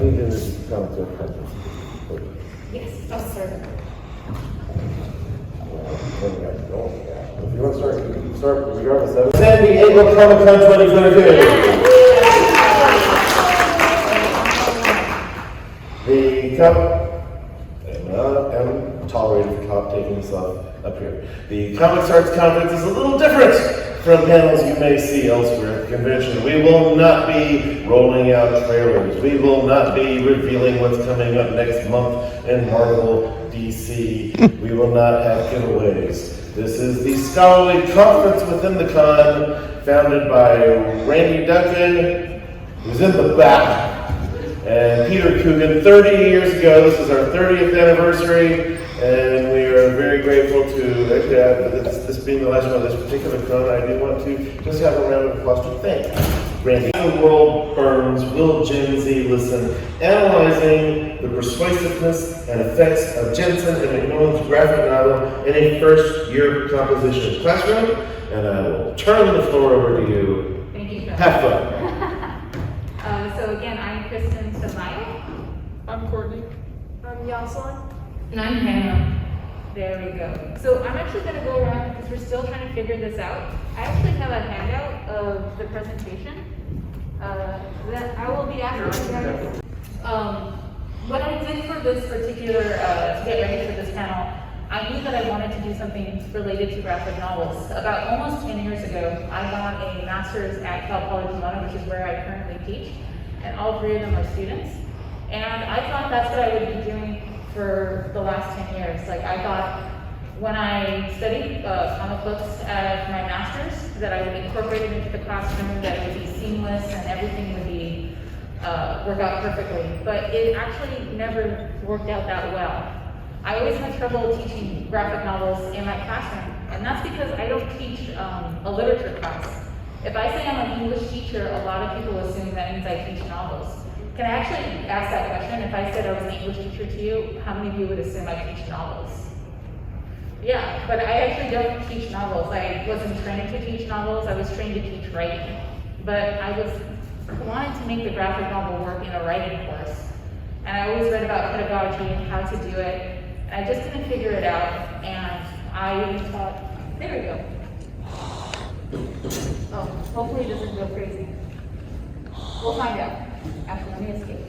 need to come to a conference. Yes, oh, sorry. If you want to start, you can start regardless of San Diego ComicCon 2022. I'm tolerating for taking this up here. The Comic Arts Conference is a little different from panels you may see elsewhere at the convention. We will not be rolling out trailers. We will not be revealing what's coming up next month in Marvel, DC. We will not have giveaways. This is the scholarly conference within the con, founded by Randy Duncan, who's in the back, and Peter Coogan. 30 years ago, this is our 30th anniversary, and we are very grateful to this being the last one of this particular con. I do want to just have a round of applause to thank Randy. The world burns. Will Gen Z listen? Analyzing the persuasiveness and effects of Jensen and McMillan's graphic novel in a first-year composition classroom, and I will turn the floor over to you. Thank you. Have fun. So again, I'm Kristin Tamayo. I'm Courtney. I'm Yoselin. And I'm Hannah. There we go. So I'm actually going to go around because we're still trying to figure this out. I actually have a handout of the presentation that I will be asking you guys. What I did for this particular, to get ready for this panel, I knew that I wanted to do something related to graphic novels. About almost 10 years ago, I got a master's at Pomona, which is where I currently teach, and all three of them are students. And I thought that's what I would be doing for the last 10 years. Like, I thought when I studied comic books at my master's, that I would incorporate it into the classroom, that it would be seamless, and everything would be work out perfectly. But it actually never worked out that well. I always had trouble teaching graphic novels in my classroom, and that's because I don't teach a literature class. If I say I'm an English teacher, a lot of people assume that means I teach novels. Can I actually ask that question? If I said I was an English teacher to you, how many of you would assume I teach novels? Yeah, but I actually don't teach novels. I wasn't trained to teach novels. I was trained to teach writing. But I wanted to make the graphic novel work in a writing course. And I always read about pedagogy and how to do it. And I just didn't figure it out. And I thought, there we go. Oh, hopefully it doesn't go crazy. We'll find out. After, let me escape.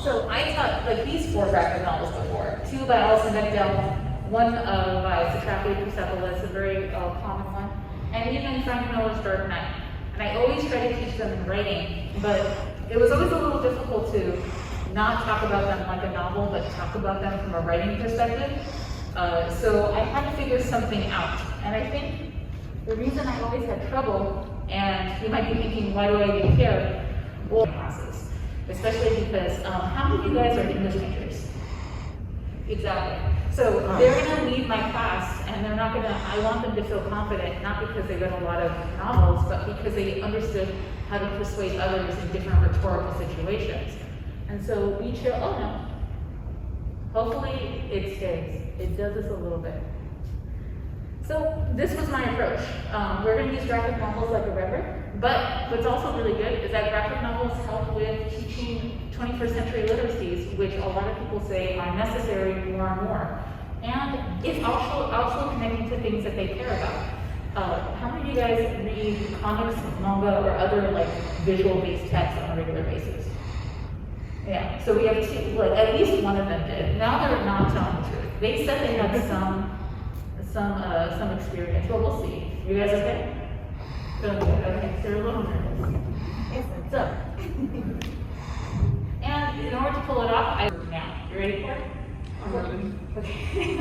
So I taught like these 4 graphic novels before. 2 by Alison Bechdel, 1 by Satrapi Persepolis, a very common one, and even Frank Miller's Dark Knight. And I always try to teach them in writing, but it was always a little difficult to not talk about them like a novel, but talk about them from a writing perspective. So I had to figure something out. And I think the reason I always had trouble, and you might be thinking, why do I even care? Well, classes, especially because how many of you guys are English teachers? Exactly. So they're gonna leave my class and they're not gonna, I want them to feel confident, not because they read a lot of novels, but because they understood how to persuade others in different rhetorical situations. And so we chill, oh no. Hopefully it stays. It does this a little bit. So this was my approach. We're going to use graphic novels like a rhetoric, but what's also really good is that graphic novels help with teaching 21st century literacies, which a lot of people say are necessary more and more. And it's also connecting to things that they care about. How many of you guys read comics, manga, or other like visual-based text on a regular basis? Yeah, so we have 2, like at least one of them did. Now they're not telling the truth. They said they had some experience, but we'll see. You guys okay? Okay, so they're a little nervous. So, and in order to pull it off, now, you ready for it? I'm ready. Okay.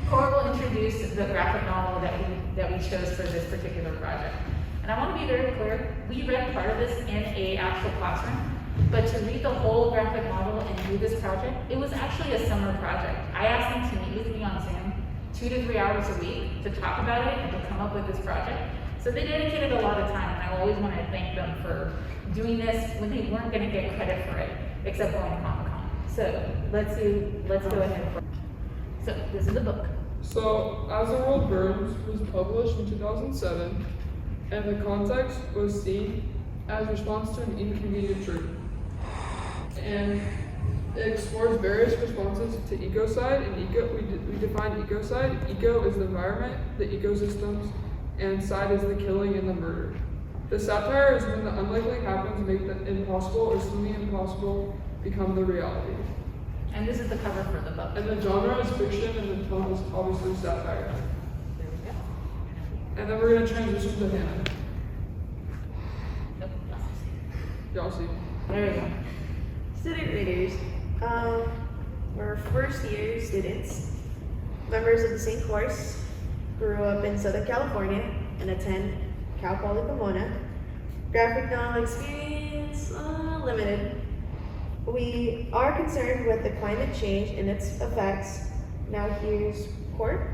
Cor will introduce the graphic novel that we chose for this particular project. And I want to be very clear, we read part of this in an actual classroom, but to read the whole graphic novel and do this project, it was actually a summer project. I asked them to meet with me on Zoom 2 to 3 hours a week to talk about it and to come up with this project. So they dedicated a lot of time, and I always want to thank them for doing this when they weren't going to get credit for it, except going to ComicCon. So let's go ahead. So this is the book. So, As the World Burns was published in 2007. and the context was seen as response to an inconvenient truth. And it explores various responses to ecocide, and we define ecocide. Eco is the environment, the ecosystems, and side is the killing and the murder. The satire is when the unlikely happens make the impossible or seeming impossible become the reality. And this is the cover for the book. And the genre is fiction, and the tone is obviously satire. There we go. And then we're going to transition to Hannah. Nope, Y'all see. there we go. Student readers, we're first year students, members of the same course, grew up in Southern California and attend Cal Poly Pomona. Graphic novel experience, limited. We are concerned with the climate change and its effects. Now here's Court.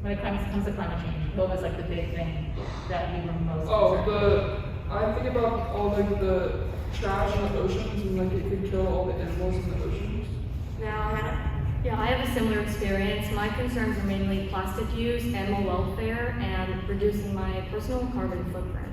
When it comes to climate change, what was like the big thing that you were most concerned I think about all like the trash in the oceans and like it could kill all the animals in the oceans. Now Hannah. Yeah, I have a similar experience. My concerns are mainly plastic use, animal welfare, and reducing my personal carbon footprint.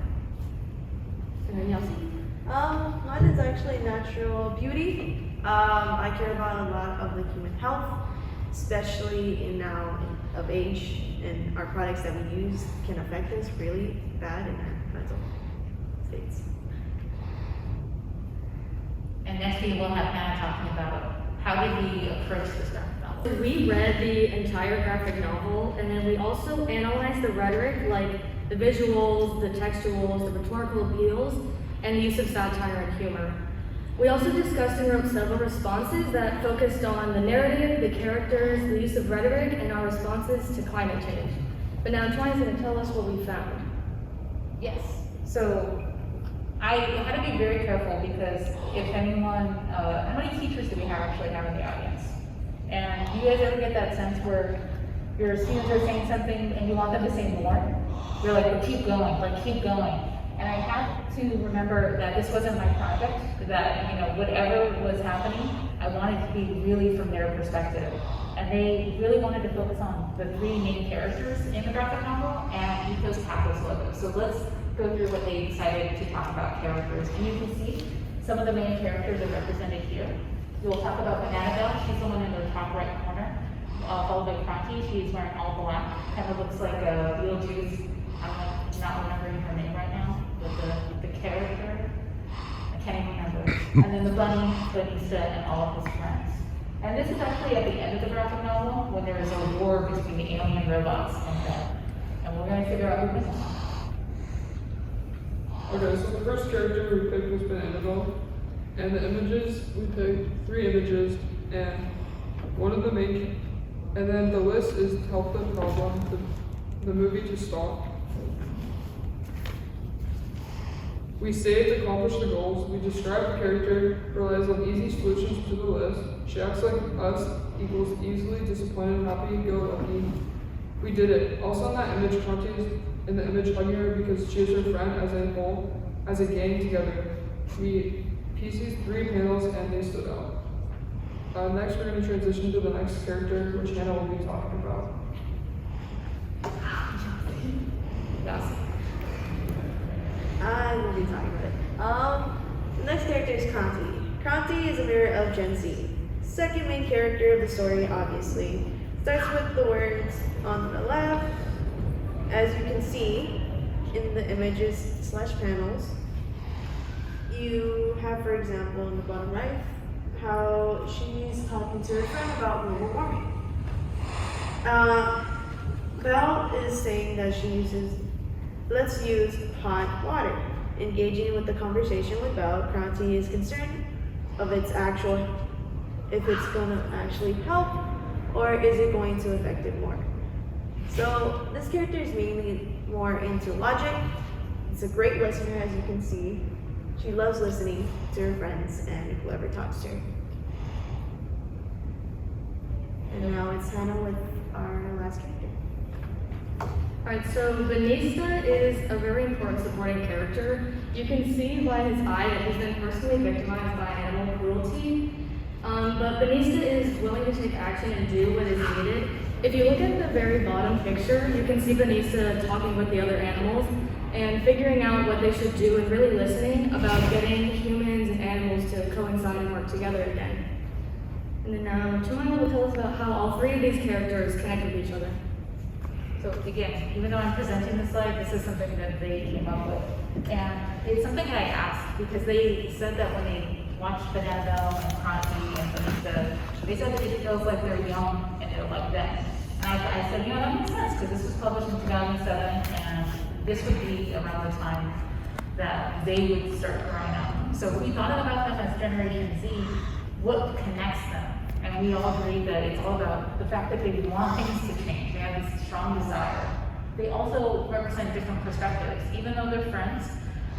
And then Yoselin? Mine is actually natural beauty. I care about a lot of the human health, especially in now of age, and our products that we use can affect us really bad in our mental states. And next week we'll have Hannah talking about how did we approach this graphic novel. We read the entire graphic novel, and then we also analyzed the rhetoric, like the visuals, the textuals, the rhetorical appeals, and the use of satire and humor. We also discussed and wrote several responses that focused on the narrative, the characters, the use of rhetoric, and our responses to climate change. But now Twine is going to tell us what we found. Yes. So I had to be very careful because if anyone, how many teachers do we actually have in the audience? And do you guys ever get that sense where your students are saying something and you want them to say more? You're like, well, keep going, like keep going. And I had to remember that this wasn't my project, that, you know, whatever was happening, I wanted to be really from their perspective. And they really wanted to focus on the three main characters in the graphic novel and Ethos Capitals logo. So let's go through what they decided to talk about characters. And you can see some of the main characters are represented here. We'll talk about Banana. She's the one in the top right corner, followed by Kranti. She's wearing all black. Kind of looks like a Beetlejuice. I'm not remembering her name right now, but the character, I can't even remember. And then the bunny, Banista, and all of his friends. And this is actually at the end of the graphic novel when there is a war between the alien robots and them. And we're going to figure out who wins. Okay, so the first character we picked was Banana, and the images, we picked 3 images, and one of the main, and then the list is help the problem, the movie to stop. We saved, accomplished the goals. We describe the character, relies on easy solutions to the list. She acts like us, equals easily disappointed, happy, go, lucky. We did it. Also in that image, Conti is in the image hugging her because she is her friend as a whole, as a gang together. We PC'd 3 panels and they stood out. Next, we're going to transition to the next character, which Hannah will be talking about. Yes. I will be talking about it. The next character is Kranti. Kranti is a mirror of Jensen. Second main character of the story, obviously. Starts with the words on the left. As you can see in the images / panels, you have, for example, in the bottom right, how she's talking to her friend about global warming. Belle is saying that let's use hot water. Engaging with the conversation with Belle, Kranti is concerned of if it's gonna actually help, or is it going to affect it more? So this character is mainly more into logic. It's a great listener, as you can see. She loves listening to her friends and whoever talks to her. And now it's Hannah with our last character. Alright, so Banista is a very important supporting character. You can see by his eye that he's been personally victimized by animal cruelty. But Banista is willing to take action and do what is needed. If you look at the very bottom picture, you can see Vanessa talking with the other animals and figuring out what they should do and really listening about getting humans and animals to coincide and work together again. And then now Pomona will tell us about how all three of these characters connect with each other. So again, even though I'm presenting the slide, this is something that they came up with. And it's something that I asked because they said that when they watched Banana Bell and Cronty and Vanessa, they said that it feels like they're young and they're like them. And I said, that makes sense because this was published in 2007 and this would be around the time that they would start growing up. So we thought about them as Generation Z, what connects them? And we all agree that it's all about the fact that they want things to change. They have this strong desire. They also represent different perspectives. Even though they're friends,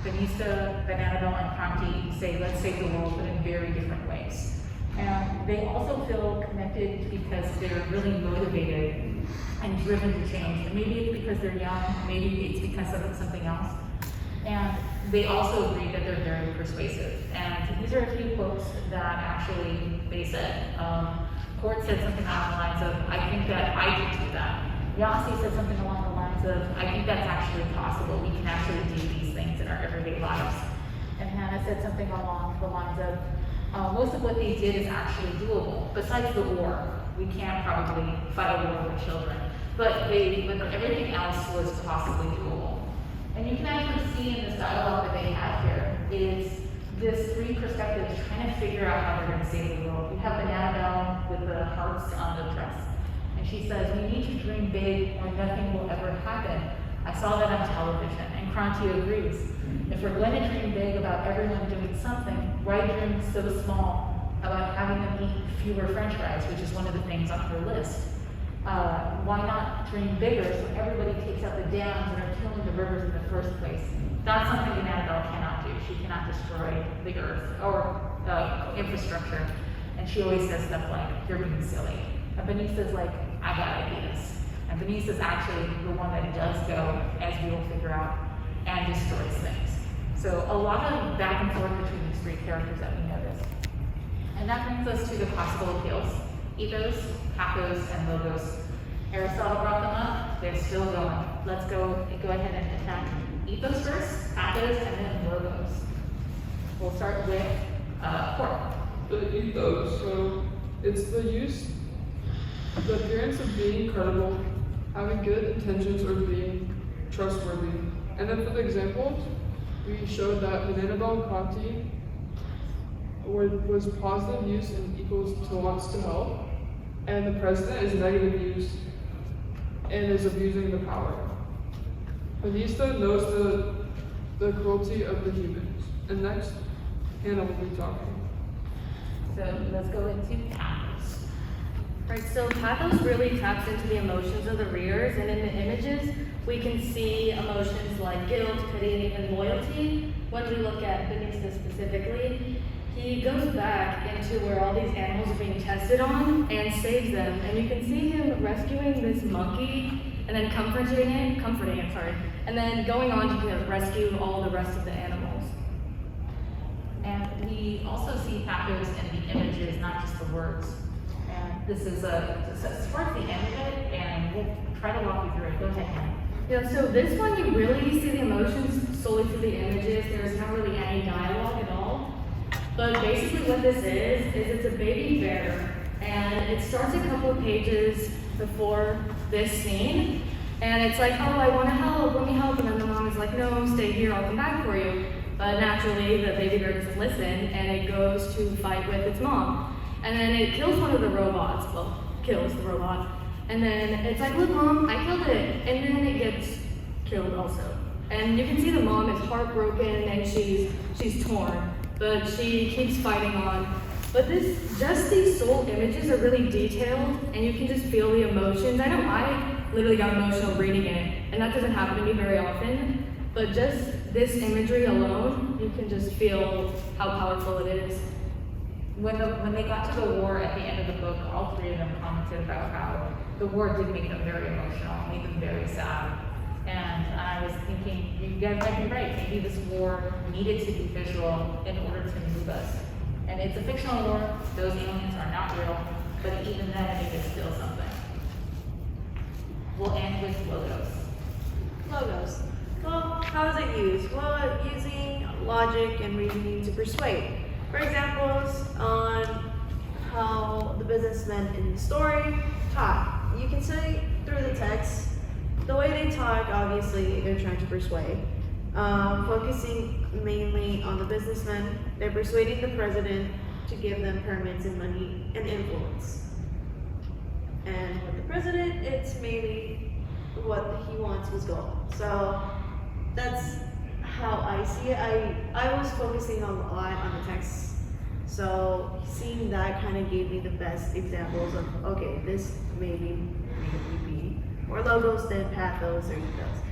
Vanessa, Banana Bell, and Cronty say, let's save the world, but in very different ways. And they also feel connected because they're really motivated and driven to change. And maybe it's because they're young, maybe it's because of something else. And they also agree that they're very persuasive. And these are a few quotes that actually they said. Court said something along the lines of, I think that I can do that. Yossi said something along the lines of, I think that's actually possible. We can actually do these things in our everyday lives. And Hannah said something along the lines of, most of what they did is actually doable. Besides the war, we can't probably fight a war with children. But everything else was possibly doable. And you can actually see in this dialogue that they have here is this three perspectives trying to figure out how they're going to save the world. You have Banana Bell with the hearts on the dress. And she says, we need to dream big or nothing will ever happen. I saw that on television. And Cronty agrees. If we're going to dream big about everyone doing something, why dream so small about having them eat fewer French fries, which is one of the things on her list? Why not dream bigger so everybody takes out the dams and are killing the rivers in the first place? That's something Banana Bell cannot do. She cannot destroy the earth or infrastructure. And she always says stuff like, you're being silly. And Benisa's like, I got ideas. And Benisa's actually the one that does go, as we will figure out, and destroys things. So a lot of back and forth between these three characters that we notice. And that brings us to the possible appeals. Ethos, pathos, and logos. Aristotle brought them up, they're still going. Let's go ahead and attack ethos first, pathos, and then logos. We'll start with Court. The ethos, so it's the appearance of being credible, having good intentions, or being trustworthy. And then for the examples, we showed that Banana Bell and Cronty was positive use and equals to wants to help, and the president is negative use and is abusing the power. Vanessa knows the cruelty of the humans. And next, Hannah will be talking. So let's go into pathos. Right, so pathos really taps into the emotions of the readers, and in the images, we can see emotions like guilt, pity, and even loyalty. When we look at Vanessa specifically, he goes back into where all these animals are being tested on and saves them. And you can see him rescuing this monkey and then comforting it, and then going on to rescue all the rest of the animals. And we also see pathos in the images, not just the words. And this is towards the end of it, and we'll try to walk you through it. Go ahead, Hannah. Yeah, so this one you really see the emotions solely through the images. There's not really any dialogue at all. But basically what this is it's a baby bear, and it starts a couple of pages before this scene, and it's like, oh, I want to help, let me help, and then the mom is like, no, stay here, I'll come back for you. But naturally, the baby bear doesn't listen, and it goes to fight with its mom. And then it kills one of the robots, kills the robot, and then it's like, look mom, I killed it, and then it gets killed also. And you can see the mom is heartbroken, and she's torn. But she keeps fighting on. But just these soul images are really detailed, and you can just feel the emotions. I know I literally got emotional reading it, and that doesn't happen to me very often, but just this imagery alone, you can just feel how powerful it is. When they got to the war at the end of the book, all three of them commented about how the war did make them very emotional, made them very sad. And I was thinking, you guys might be right. Maybe this war needed to be visual in order to move us. And it's a fictional war. Those aliens are not real. But even then, it is still something. logos? Logos. Well, how is it used? Well, using logic and reasoning to persuade. For examples on how the businessmen in the story talk. You can see through the text, the way they talk, obviously, they're trying to persuade. Focusing mainly on the businessmen, they're persuading the president to give them permits and money and influence. And with the president, it's mainly what he wants was gold. So that's how I see it. I was focusing a lot on the text. So seeing that kind of gave me the best examples of, okay, this maybe be more logos than pathos or ethos.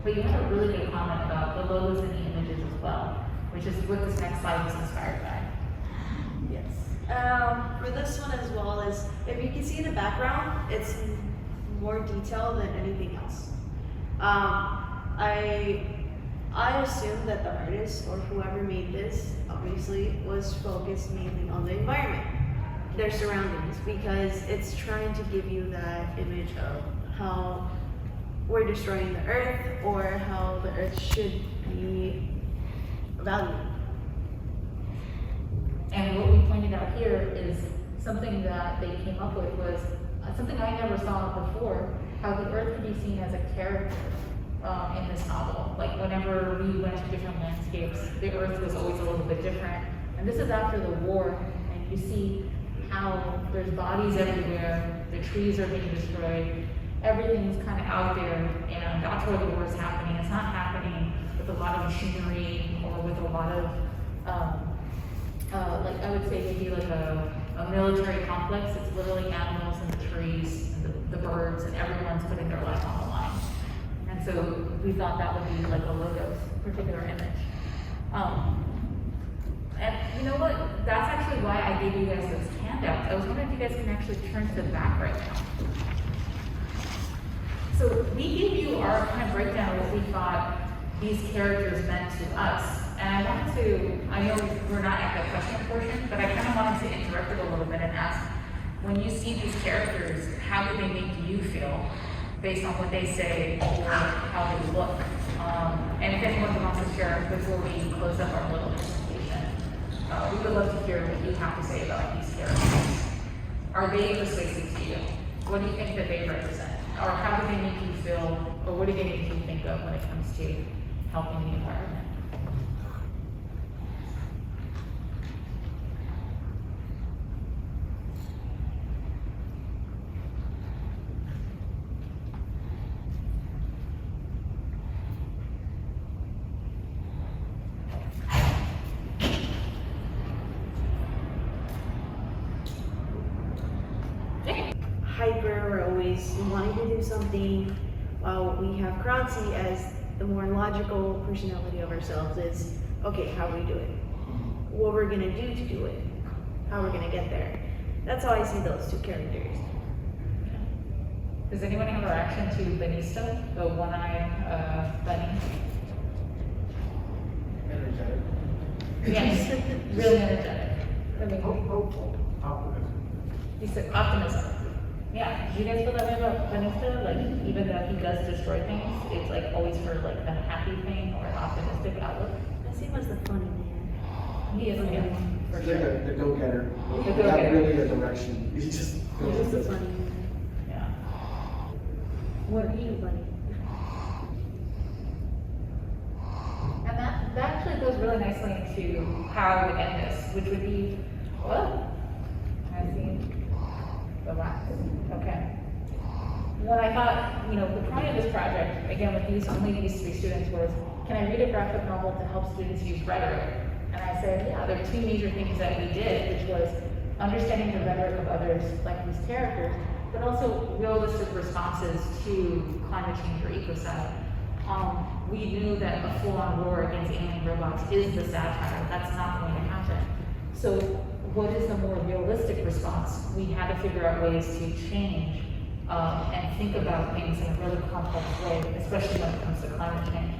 But you had a really good comment about the logos and the images as well, which is what this next slide was inspired by. Yes. For this one as well as, if you can see in the background, it's more detailed than anything else. I assume that the artist or whoever made this obviously was focused mainly on the environment, their surroundings, because it's trying to give you that image of how we're destroying the earth or how the earth should be valued. And what we pointed out here is something that they came up with was something I never saw before, how the earth could be seen as a character in this novel. Like whenever we went to different landscapes, the earth was always a little bit different. And this is after the war, and you see how there's bodies everywhere, the trees are being destroyed, everything's kind of out there, and that's where the war is happening. It's not happening with a lot of machinery or with a lot of, like I would say maybe like a military complex. It's literally animals and the trees, and the birds, and everyone's putting their life on the line. And so we thought that would be like a logos particular image. And you know what? That's actually why I gave you guys those handouts. I was wondering if you guys can actually turn to the back right now. So we gave you our kind of breakdown of what we thought these characters meant to us. And I wanted to, I know we're not at the question portion, but I kind of wanted to interrupt it a little bit and ask, when you see these characters, how do they make you feel based on what they say or how they look? And if anyone wants to share before we close up our little presentation, we would love to hear what you have to say about these characters. Are they persuasive to you? What do you think that they represent? Or how do they make you feel, or what do they make you think of when it comes to helping the environment? Hyper, we're always wanting to do something, while we have Kranzi as the more logical personality of ourselves is, okay, how we do it, what we're gonna do to do it, how we're gonna get there. That's how I see those two characters. Does anyone have a reaction to Benista, the one-eyed bunny? Energetic. Yes, really energetic. I mean, Hopeful. Optimism. he said optimism. Yeah, do you guys feel that way about Benista? Like, even though he does destroy things, it's like always for like a happy thing or an optimistic outlook. I see him as the funny man. He is him, for He's like sure. the go-getter. The Not go-getter. really a direction. He just He's goes just the with it. funny man. Yeah. What are you, buddy? And that actually goes really nicely into how we end this, which would be, well, I see, relax, okay. What I thought, the point of this project, again, with only these 3 students was, can I read a graphic novel to help students use rhetoric? And I said, yeah, there are 2 major things that we did, which was understanding the rhetoric of others, like these characters, but also realistic responses to climate change or ecocide. We knew that a full-on war against alien robots is the satire. That's not going to happen. So what is the more realistic response? We had to figure out ways to change and think about things in a really complex way, especially when it comes to climate change.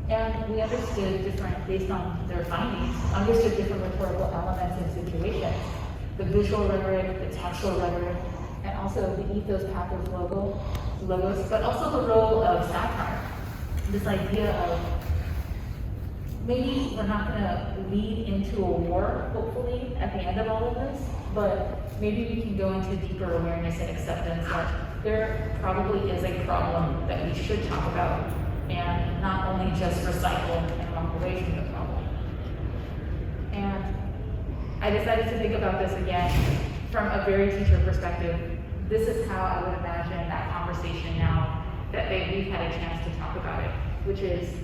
And we understood based on their findings, understood different rhetorical elements and situations. The visual rhetoric, the textual rhetoric, and also the ethos, pathos, logos, but also the role of satire. This idea of maybe we're not gonna lead into a war, hopefully, at the end of all of this, but maybe we can go into deeper awareness and acceptance that there probably is a problem that we should talk about, and not only just recycle and walk away from the problem. And I decided to think about this again from a very teacher perspective. This is how I would imagine that conversation now that we've had a chance to talk about it, which is,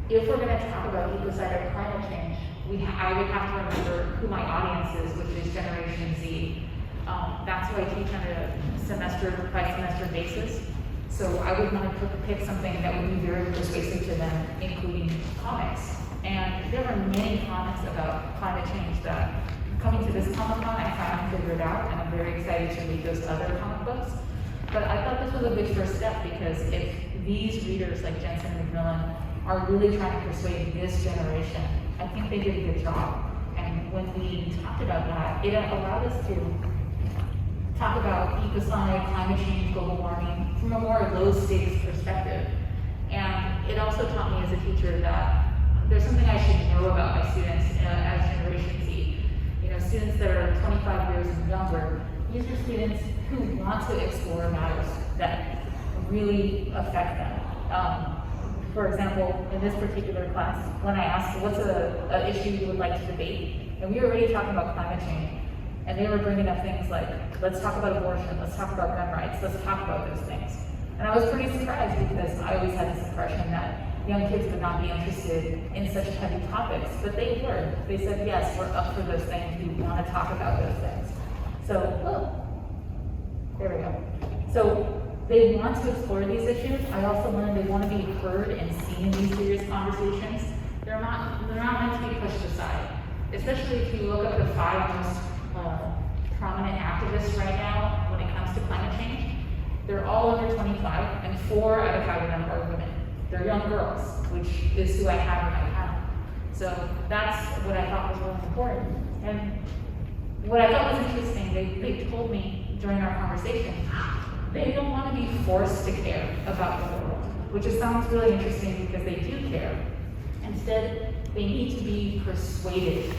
if we're gonna talk about ecocide or climate change, I would have to remember who my audience is, which is Generation Z. That's who I teach on a semester by semester basis. So I would want to pick something that would be very persuasive to them, including comics. And there are many comics about climate change that, coming to this ComicCon, I finally figured out, and I'm very excited to read those other comic books. But I thought this was a good first step, because if these readers like Jensen and McMillan are really trying to persuade this generation, I think they did a good job. And when we talked about that, it allowed us to talk about ecocide, climate change, global warming from a more low stakes perspective. And it also taught me as a teacher that there's something I should know about my students as Generation Z. You know, students that are 25 years and younger, these are students who want to explore matters that really affect them. For example, in this particular class, when I asked what's an issue you would like to debate, and we were already talking about climate change, and they were bringing up things like, let's talk about abortion, let's talk about gun rights, let's talk about those things. And I was pretty surprised, because I always had this impression that young kids would not be interested in such heavy topics, but they were. They said, yes, we're up for those things, we want to talk about those things. So, there we go. So, they want to explore these issues. I also learned they want to be heard and seen in these serious conversations. They're not meant to be pushed aside. Especially if you look at the 5 most prominent activists right now when it comes to climate change. They're all under 25, and 4 out of 5 of them are women. They're young girls, which is who I have in my panel. So that's what I thought was really important. And what I thought was interesting, they told me during our conversation, they don't want to be forced to care about the world, which sounds really interesting because they do care. Instead, they need to be persuaded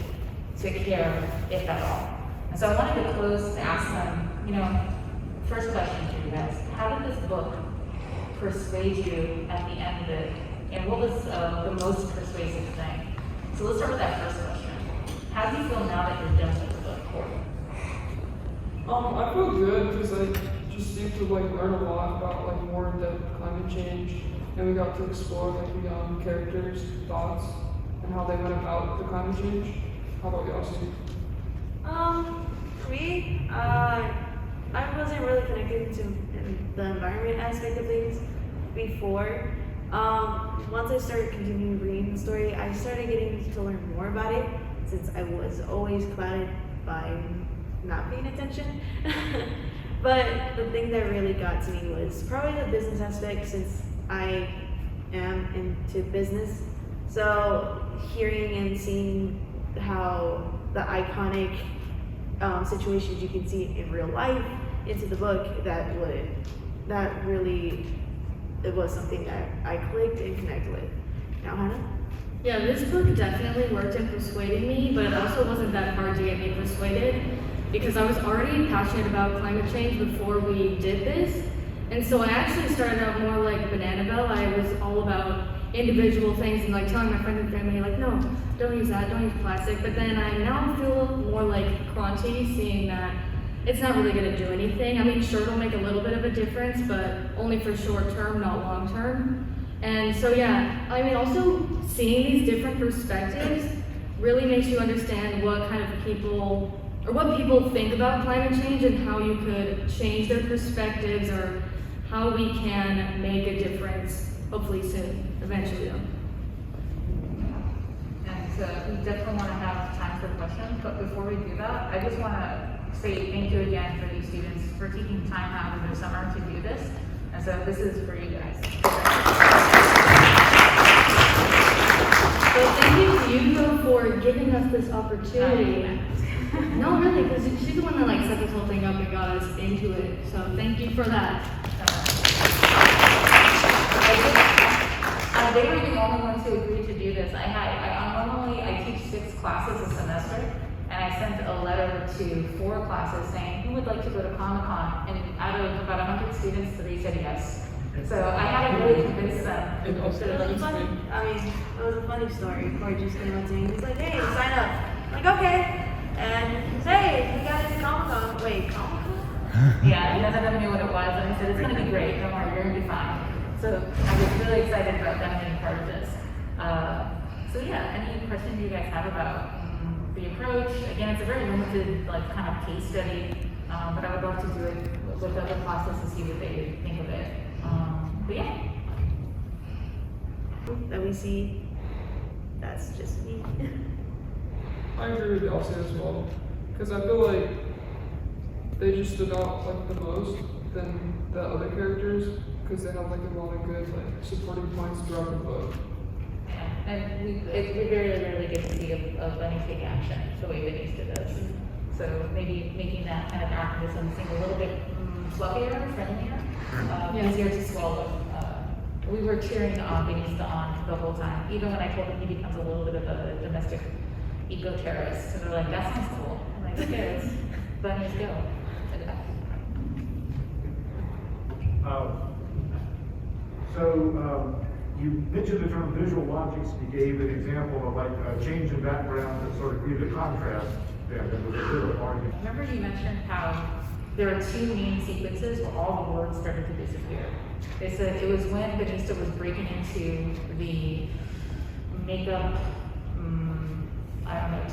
to care, if at all. And so I wanted to close to ask them, first question for you guys, how did this book persuade you at the end of it? And what was the most persuasive thing? So let's start with that first question. How do you feel now that you're done with the book, Courtney? I feel good because I just seemed to learn a lot about more in-depth climate change, and we got to explore the young characters' thoughts and how they went about the climate change. How about y'all, Steve? For me, I wasn't really connected to the environment aspect of things before. Once I started continuing reading the story, I started getting to learn more about it, since I was always clouded by not paying attention. But the thing that really got to me was probably the business aspect, since I am into business. So hearing and seeing how the iconic situations you can see in real life into the book, it was something that I clicked and connected with. Now, Hannah? Yeah, this book definitely worked in persuading me, but it also wasn't that hard to get me persuaded, because I was already passionate about climate change before we did this. And so I actually started out more like Bananabelle. I was all about individual things and telling my friends and family, no, don't use that, don't use plastic. But then I now feel more like Cronty, seeing that it's not really gonna do anything. I mean, sure, it'll make a little bit of a difference, but only for short term, not long term. And so yeah, I mean, also seeing these different perspectives really makes you understand what kind of people, or what people think about climate change, and how you could change their perspectives, or how we can make a difference, hopefully soon, eventually though. And we definitely want to have time for questions, but before we do that, I just want to say thank you again for these students for taking time out of their summer to do this. And so this is for you guys. So thank you to you for giving us this opportunity. No, really, because she's the one that like set this whole thing up and got us into it. So thank you for that. They were the only ones who agreed to do this. Normally I teach 6 classes a semester, and I sent a letter to 4 classes saying, who would like to go to ComicCon? And out of about 100 students, 3 said yes. So I had to really convince them. And also, It was funny. I mean, it was a funny story. Corey just came up to me. He's like, hey, sign up. I'm like, okay. And hey, we got into Comic-Con. Wait, Comic-Con? Yeah, none of them knew what it was, and I said, it's gonna be great, don't worry, you're gonna be fine. So I was really excited about them being part of this. So yeah, any questions you guys have about the approach? Again, it's a very limited, like, kind of case study, but I would love to do it with other classes to see what they think of it. But yeah. That we see, that's just me. I agree with Elsie as well, because I feel like they just stood out like the most than the other characters, because they have like a lot of good like supporting points throughout the book. Yeah, and we very rarely get to see a bunny take action the way Benista does. So maybe making that kind of activism seem a little bit fluffier, friendlier, easier to swallow. We were cheering Benista on the whole time, even when I told him he becomes a little bit of a domestic eco-terrorist. And they're like, that sounds cool. I'm like, okay, let's bunnies go. You mentioned the term visual logics. You gave an example of like a change in background that sort of created a contrast. There was a bit of argument. Remember you mentioned how there are 2 main sequences where all the words started to disappear. They said it was when Benista was breaking into the makeup,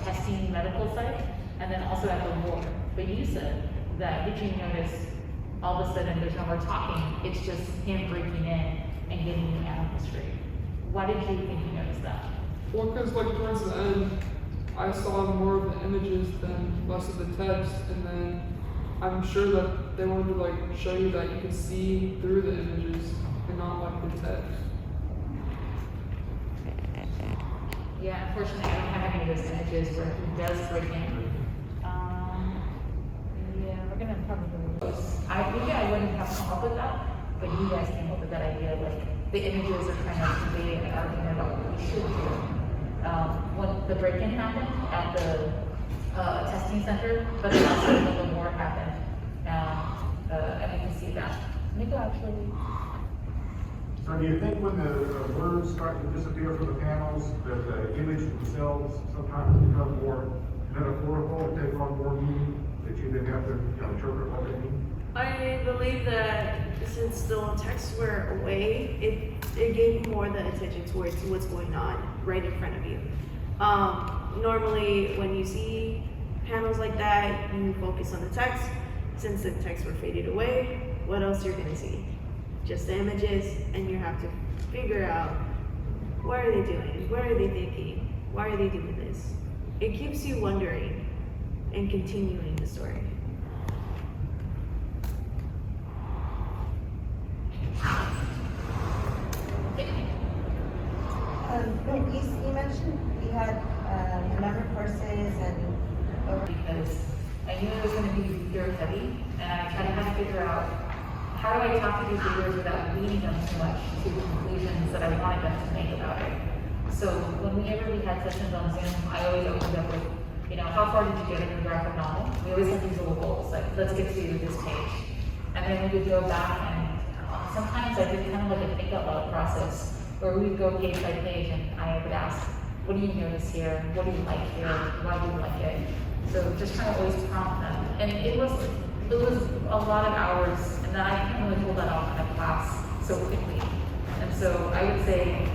testing medical site, and then also at the war. But you said that did you notice all of a sudden there's no more talking, it's just him breaking in and getting the animal straight. Why did you think you noticed that? Well, because like towards the end, I saw more of the images than less of the text, and then I'm sure that they wanted to like show you that you could see through the images and not like the text. Yeah, unfortunately, I don't have any of those images where he does break in. Yeah, we're gonna probably. Maybe I wouldn't have come up with that, but you guys came up with that idea. Like the images are kind of conveying an argument about what we should do. When the break-in happened at the testing center, but then also when the war happened, and we can see that. Nico actually. So do you think when the words start to disappear from the panels, that the image themselves sometimes become more metaphorical, take on more meaning, that you then have to interpret what they mean? I believe that since still in text were away, it gave more the attention towards what's going on right in front of you. Normally, when you see panels like that, you focus on the text. Since the texts were faded away, what else you're gonna see? Just the images, and you have to figure out what are they doing? What are they thinking? Why are they doing this? It keeps you wondering and continuing the story. You mentioned you had a number of courses and because I knew it was going to be very heavy, and I tried to figure out how do I talk to these readers without leading them too much to conclusions that I wanted them to make about it. So whenever we had sessions on Zoom, I always opened up with, how far did you get in your graphic novel? We always have these little goals, like let's get to this page, and then we would go back and sometimes I did kind of like a think out loud process where we would go page by page, and I would ask, what do you notice here? What do you like here? Why do you like it? So just trying to always prompt them. And it was a lot of hours, and then I can't really pull that off in a class so quickly. And so I would say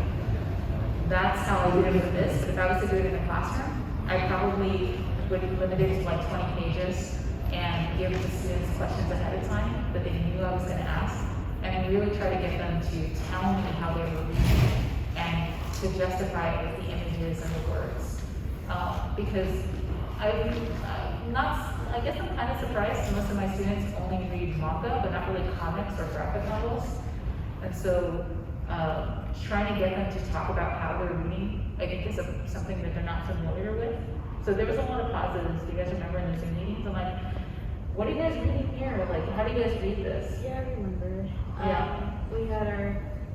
that's how I did it with this. But if I was to do it in a classroom, I probably would limit it to like 20 pages and give the students questions ahead of time that they knew I was going to ask, and really try to get them to tell me how they were reading and to justify it with the images and the words. Because I guess I'm kind of surprised most of my students only read manga, but not really comics or graphic novels. And so trying to get them to talk about how they're reading, I think is something that they're not familiar with. So there was a lot of positives. Do you guys remember in the Zoom meetings? I'm like, what are you guys reading here? Like, how do you guys read this? Yeah, I remember. Yeah. We had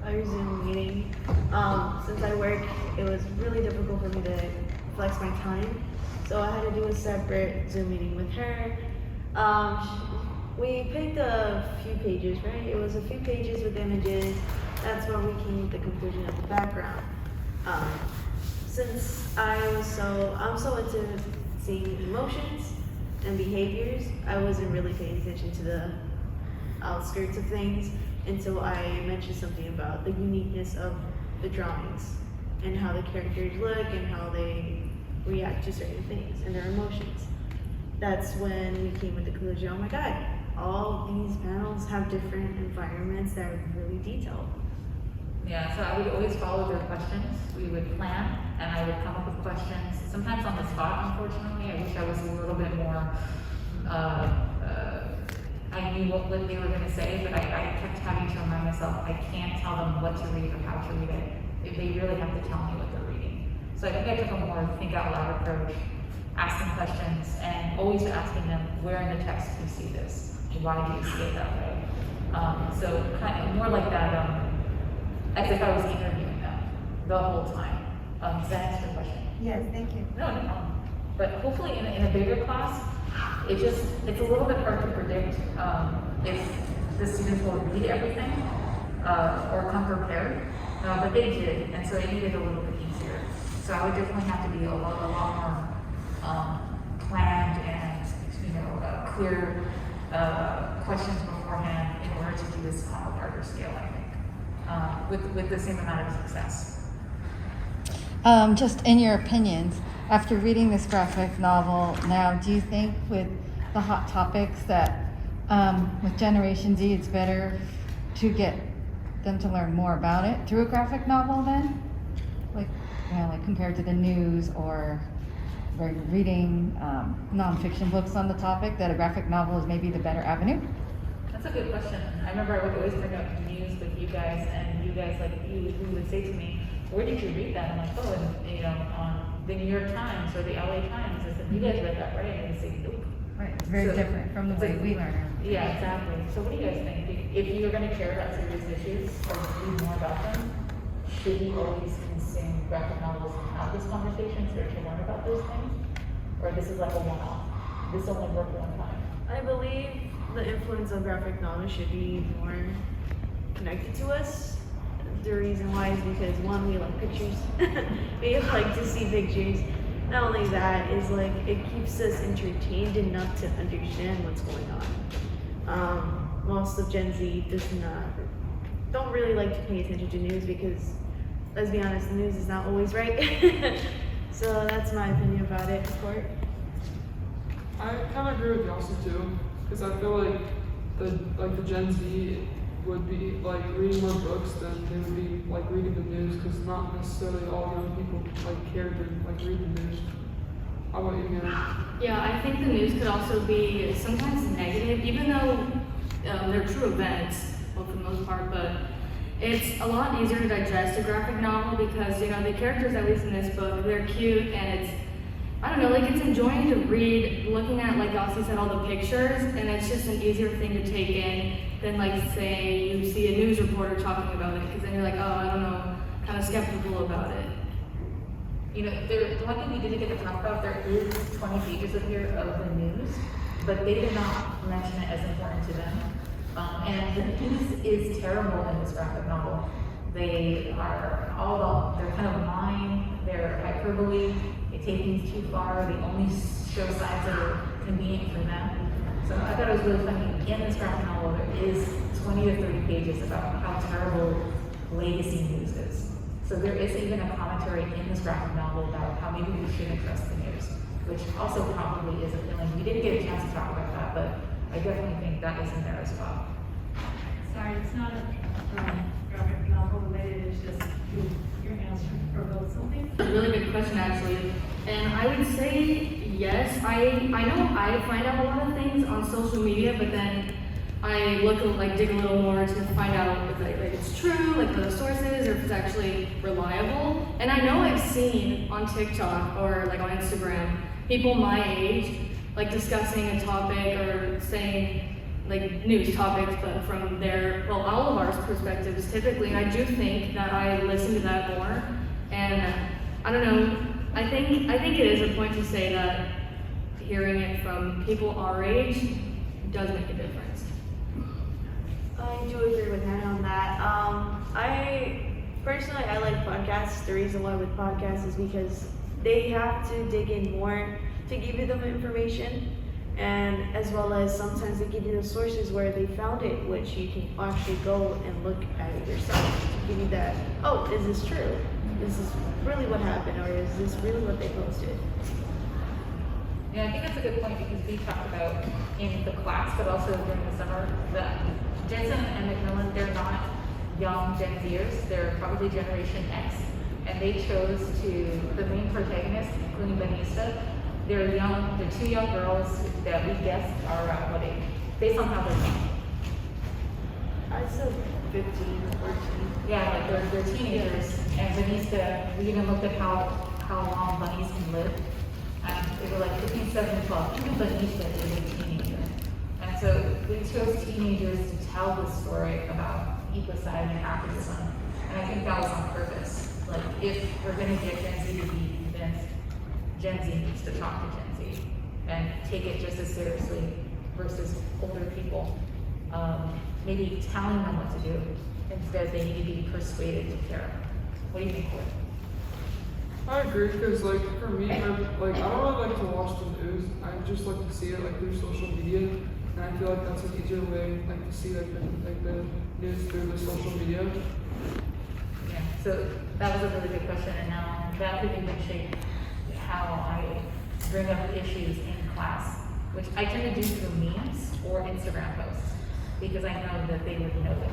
our Zoom meeting. Since I work, it was really difficult for me to flex my time. So I had to do a separate Zoom meeting with her. We picked a few pages, right? It was a few pages with images. That's where we came to the conclusion of the background. Since I'm so into seeing emotions and behaviors, I wasn't really paying attention to the outskirts of things until I mentioned something about the uniqueness of the drawings and how the characters look and how they react to certain things and their emotions. That's when we came with the conclusion, oh my God, all these panels have different environments that are really detailed. Yeah, so I would always follow their questions. We would plan, and I would come up with questions, sometimes on the spot, unfortunately. I wish I was a little bit more, I knew what they were gonna say, but I kept having to remind myself, I can't tell them what to read or how to read it. They really have to tell me what they're reading. So I think I took a more think out loud approach, asking questions, and always asking them, where in the text do you see this? Why do you see it that way? So kind of more like that, as if I was interviewing them the whole time. Does that answer the question? Yes, thank you. No problem. But hopefully in a bigger class, it's a little bit hard to predict if the students will read everything or come prepared. But they did, and so it made it a little bit easier. So I would definitely have to be a lot more planned and clear questions beforehand in order to do this on a larger scale, I think, with the same amount of success. Just in your opinions, after reading this graphic novel now, do you think with the hot topics that with Generation Z, it's better to get them to learn more about it through a graphic novel then? Like compared to the news or reading nonfiction books on the topic, that a graphic novel is maybe the better avenue? That's a good question. I remember I would always bring up news with you guys, and you guys, you would say to me, where did you read that? I'm like, oh, on the New York Times or the LA Times. I said, you guys read that, right? And they say, nope. Right, very different from the way we learn. Yeah, exactly. So what do you guys think? If you're going to care about serious issues or read more about them, should we always consume graphic novels and have this conversation so to learn about those things? Or this is like a one-off? This only worked one time? I believe the influence of graphic novels should be more connected to us. The reason why is because, one, we like pictures. We like to see pictures. Not only that, is it keeps us entertained enough to understand what's going on. Most of Gen Z don't really like to pay attention to news because, let's be honest, the news is not always right. So that's my opinion about it. Court? I kind of agree with Yoselin too, because I feel like the Gen Z would be reading more books than they would be reading the news, because not necessarily all young people care to read the news. How about you, Hannah? Yeah, I think the news could also be sometimes negative, even though they're true events, well, for the most part, but it's a lot easier to digest a graphic novel because, the characters, at least in this book, they're cute, and it's, I don't know, it's enjoying to read, looking at, like Yoselin said, all the pictures, and it's just an easier thing to take in than, say, you see a news reporter talking about it, because then you're like, oh, I don't know, kind of skeptical about it. The one thing we didn't get to talk about, there is 20 pages of here of the news, but they did not mention it as important to them. And the news is terrible in this graphic novel. They are all about, they're kind of lying, they're hyperbole, they take things too far, they only show sides that are convenient for them. So I thought it was really funny. In this graphic novel, there is 20 to 30 pages about how terrible legacy news is. So there is even a commentary in this graphic novel about how maybe we shouldn't trust the news, which also probably is appealing. We didn't get a chance to talk about that, but I definitely think that is in there as well. Sorry, it's not a graphic novel related, it's just your answer provoked something. That's a really good question, actually. And I would say yes. I know I find out a lot of things on social media, but then I dig a little more to find out if it's true, the sources, or if it's actually reliable. And I know I've seen on TikTok or on Instagram people my age, like discussing a topic or saying like news topics, but from their, well, all of our perspectives typically. I do think that I listen to that more, and I don't know, I think it is a point to say that hearing it from people our age does make a difference. I do agree with Hannah on that. I like podcasts. The reason why with podcasts is because they have to dig in more to give you the information, and as well as sometimes they give you the sources where they found it, which you can actually go and look at it yourself to give you that, oh, is this true? Is this really what happened, or is this really what they posted? Yeah, I think that's a good point because we talked about in the class, but also during the summer, that Jensen and McMillan, they're not young Gen Zers, they're probably Generation X, and they chose to, the main protagonists, including Benista, they're two young girls that we guessed are around what age, based on how they're young. I'd say 15 or 14. Yeah, like they're teenagers, and Benista, we even looked at how long bunnies can live. They were like between 7 and 12. Even Benista is a teenager. And so we chose teenagers to tell the story about ecocide and activism. And I think that was on purpose. Like, if we're going to get Gen Z to be convinced, Gen Z needs to talk to Gen Z and take it just as seriously versus older people. Maybe telling them what to do. Instead, they need to be persuaded to care. What do you think, Courtney? I agree, because like for me, I don't really like to watch the news. I just like to see it like through social media, and I feel like that's an easier way like to see the news through the social media. Yeah, so that was a really good question, and now that could even shape how I bring up issues in class, which I tend to do through memes or Instagram posts, because I know that they would know them.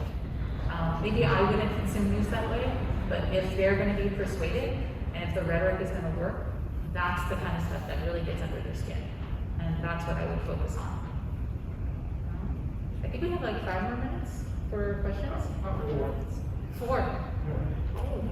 Maybe I wouldn't consume news that way, but if they're going to be persuaded, and if the rhetoric is going to work, that's the kind of stuff that really gets under their skin. And that's what I would focus on. I think we have like 5 more minutes for questions. 4. Oh.